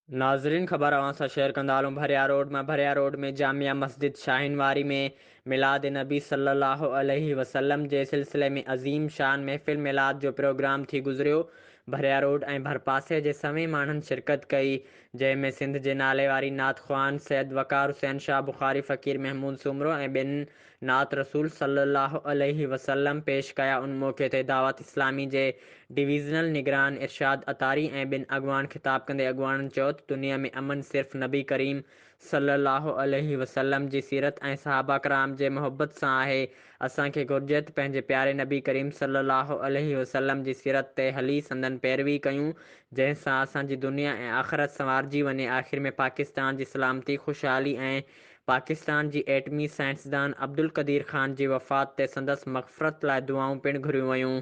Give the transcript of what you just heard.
नाज़रीन, ख़बर अवां सां शेयर कंदा हलूं ڀرياروڊ में जामिया مسجد शाहीन वारी में मिलाद नबी सल्लल्लाहु अलैहि वसल्लम जे सिलसिले में अज़ीम शान महफ़िल मिलाद जो प्रोग्राम थी गुज़रियो। ڀرياروڊ ऐं भरपासे जे सभई माण्हुनि शिरकत कई, जंहिंमें सिंध जे नाले वारी नात ख़्वान सैयद वक़ार हुसैन शाह बुख़ारी फ़क़ीर महमूद सुमरो ऐं ॿिनि नात रसूल सल्लल्लाहु अलैहि वसल्लम पेश कया। उन मौक़े ते दावत इस्लामी जे डिवीज़नल निगरान इरशाद अतारी ऐं ॿिनि अॻवान ख़िताब कंदे अॻवाननि चयो त दुनिया में अमन सिर्फ़ नबी करीम सल्लल्लाहु अलैहि वसल्लम जी सीरत ऐं सहाबा कराम जे मोहब्बत सां आहे। असांखे घुर्जे त पंहिंजे प्यारे नबी करीम सल्लल्लाहु अलैहि वसल्लम जी सीरत ते हली संदन पैरवी कयूं, जंहिंसां असांजी दुनिया ऐं आख़िरत संवारजी वञे। आख़िर में पाकिस्तान जी सलामती, ख़ुशहाली ऐं पाकिस्तान जी एटमी साइंसदान अब्दुल क़दीर ख़ान जी वफ़ात ते संदसि मग़फ़िरत लाइ दुआऊं पिणु घुरियूं वयूं।